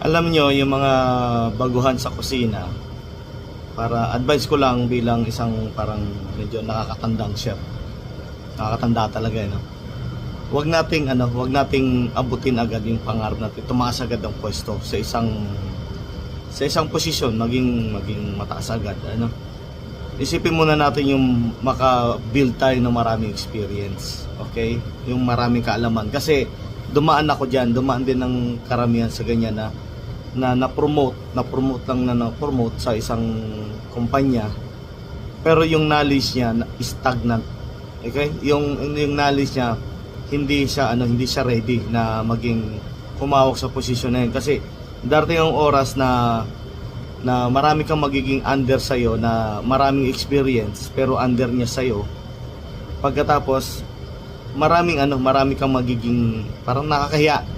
Alam nyo, yung mga baguhan sa kusina, para advice ko lang bilang isang parang medyo nakakatandang chef. Nakakatanda talaga, no? Wag nating abutin agad yung pangarap natin. Tumaas agad ang pwesto sa isang posisyon, maging mataas agad, ano? Isipin muna natin yung maka-build tayo ng maraming experience, okay? Yung maraming kaalaman kasi dumaan ako diyan, dumaan din ng karamihan sa ganyan na na-promote sa isang kumpanya. Pero yung knowledge niya stagnant. Okay? Yung knowledge niya hindi siya ready na maging humawak sa posisyon na yun kasi darating ang oras na marami kang magiging under sa'yo na maraming experience pero under niya sa'yo. Pagkatapos marami kang magiging parang nakakahiya